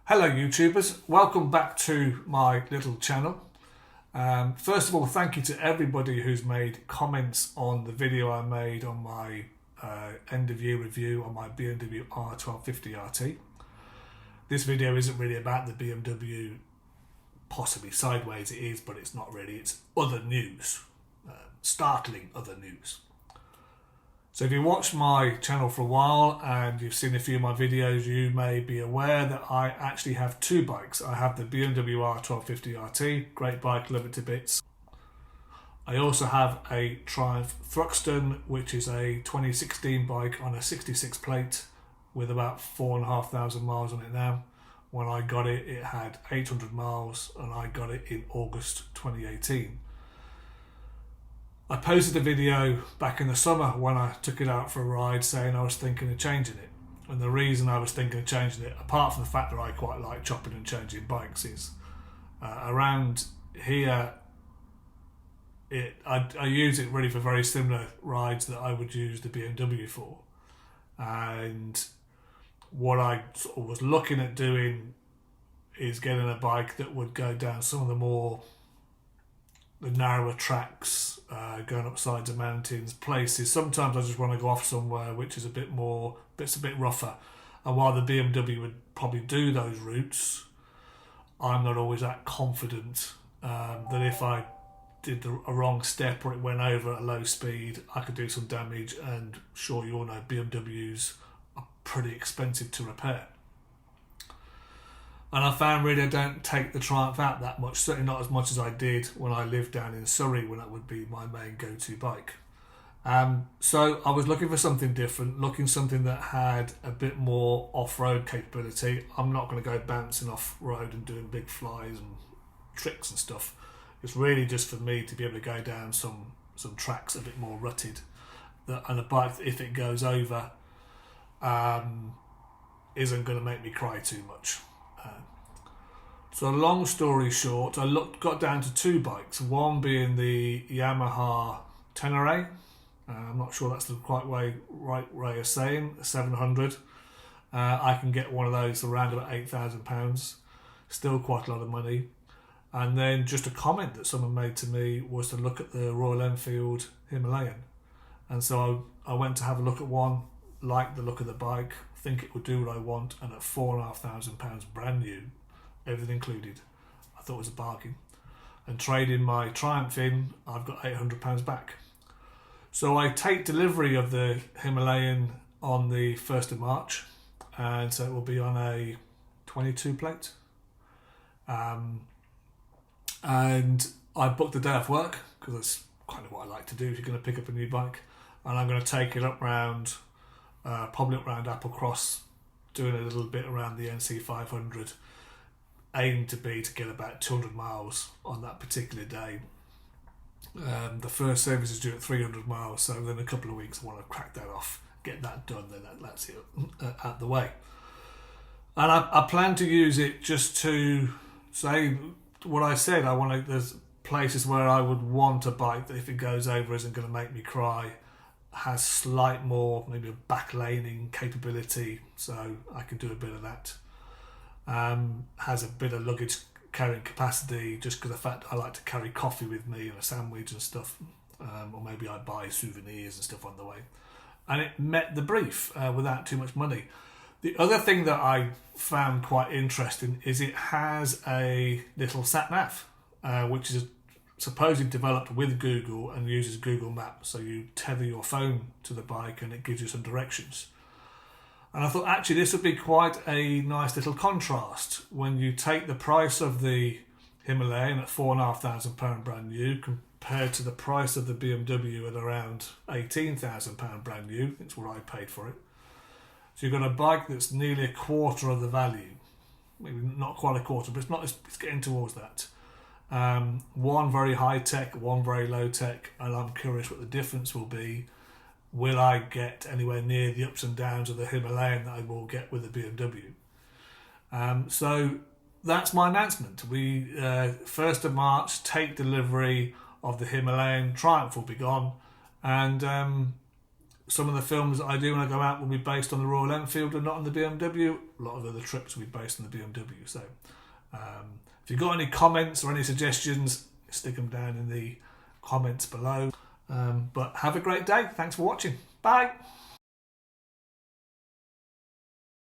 Hello YouTubers, welcome back to my little channel. First of all, thank you to everybody who's made comments on the video I made on my end of year review on my BMW R1250RT. This video isn't really about the BMW, possibly sideways it is, but it's not really, it's other news, startling other news. So if you watched my channel for a while and you've seen a few of my videos, you may be aware that I actually have two bikes. I have the BMW R1250RT, great bike, love it to bits. I also have a Triumph Thruxton, which is a 2016 bike on a 66 plate with about 4,500 miles on it now. When I got it, it had 800 miles and I got it in August 2018. I posted a video back in the summer when I took it out for a ride saying I was thinking of changing it. And the reason I was thinking of changing it, apart from the fact that I quite like chopping and changing bikes, is around here I use it really for very similar rides that I would use the BMW for. And what I sort of was looking at doing is getting a bike that would go down some of the narrower tracks, going up sides of mountains, places. Sometimes I just want to go off somewhere which is a bit rougher. And while the BMW would probably do those routes, I'm not always that confident that if I did a wrong step or it went over at a low speed, I could do some damage. And sure, you all know BMWs are pretty expensive to repair. And I found really I don't take the Triumph out that much, certainly not as much as I did when I lived down in Surrey, when that would be my main go-to bike. So I was looking for something different, something that had a bit more off-road capability. I'm not going to go bouncing off-road and doing big flies and tricks and stuff. It's really just for me to be able to go down some tracks a bit more rutted. And a bike, if it goes over, isn't going to make me cry too much. So long story short, I got down to two bikes, one being the Yamaha Tenere. I'm not sure that's the right way of saying, 700. I can get one of those for around about £8,000, still quite a lot of money. And then just a comment that someone made to me was to look at the Royal Enfield Himalayan. And so I went to have a look at one, liked the look of the bike, think it would do what I want, and at £4,500 brand new, everything included, I thought it was a bargain. And trading my Triumph in, I've got £800 back. So I take delivery of the Himalayan on the 1st of March, and so it will be on a 22 plate. And I booked the day off work, because that's kind of what I like to do if you're going to pick up a new bike. And I'm going to take it up round, probably up round Applecross, doing a little bit around the NC 500. Aim to get about 200 miles on that particular day. The first service is due at 300 miles, so within a couple of weeks I want to crack that off, get that done, then that's it out the way. And I plan to use it just to say what I said. There's places where I would want a bike that if it goes over isn't going to make me cry, has slight more, maybe a back laning capability, so I can do a bit of that. Has a bit of luggage carrying capacity, just because of the fact I like to carry coffee with me and a sandwich and stuff, or maybe I buy souvenirs and stuff on the way. And it met the brief without too much money. The other thing that I found quite interesting is it has a little sat-nav, which is supposedly developed with Google and uses Google Maps. So you tether your phone to the bike and it gives you some directions. And I thought actually this would be quite a nice little contrast when you take the price of the Himalayan at £4,500 brand new compared to the price of the BMW at around £18,000 brand new. That's what I paid for it. So you've got a bike that's nearly a quarter of the value. Maybe not quite a quarter, but it's getting towards that. One very high tech, one very low tech, and I'm curious what the difference will be. Will I get anywhere near the ups and downs of the Himalayan that I will get with the BMW? So that's my announcement. We 1st of March take delivery of the Himalayan. Triumph will be gone, and some of the films that I do when I go out will be based on the Royal Enfield and not on the BMW. A lot of other trips will be based on the BMW. So if you've got any comments or any suggestions, stick them down in the comments below. But have a great day. Thanks for watching. Bye.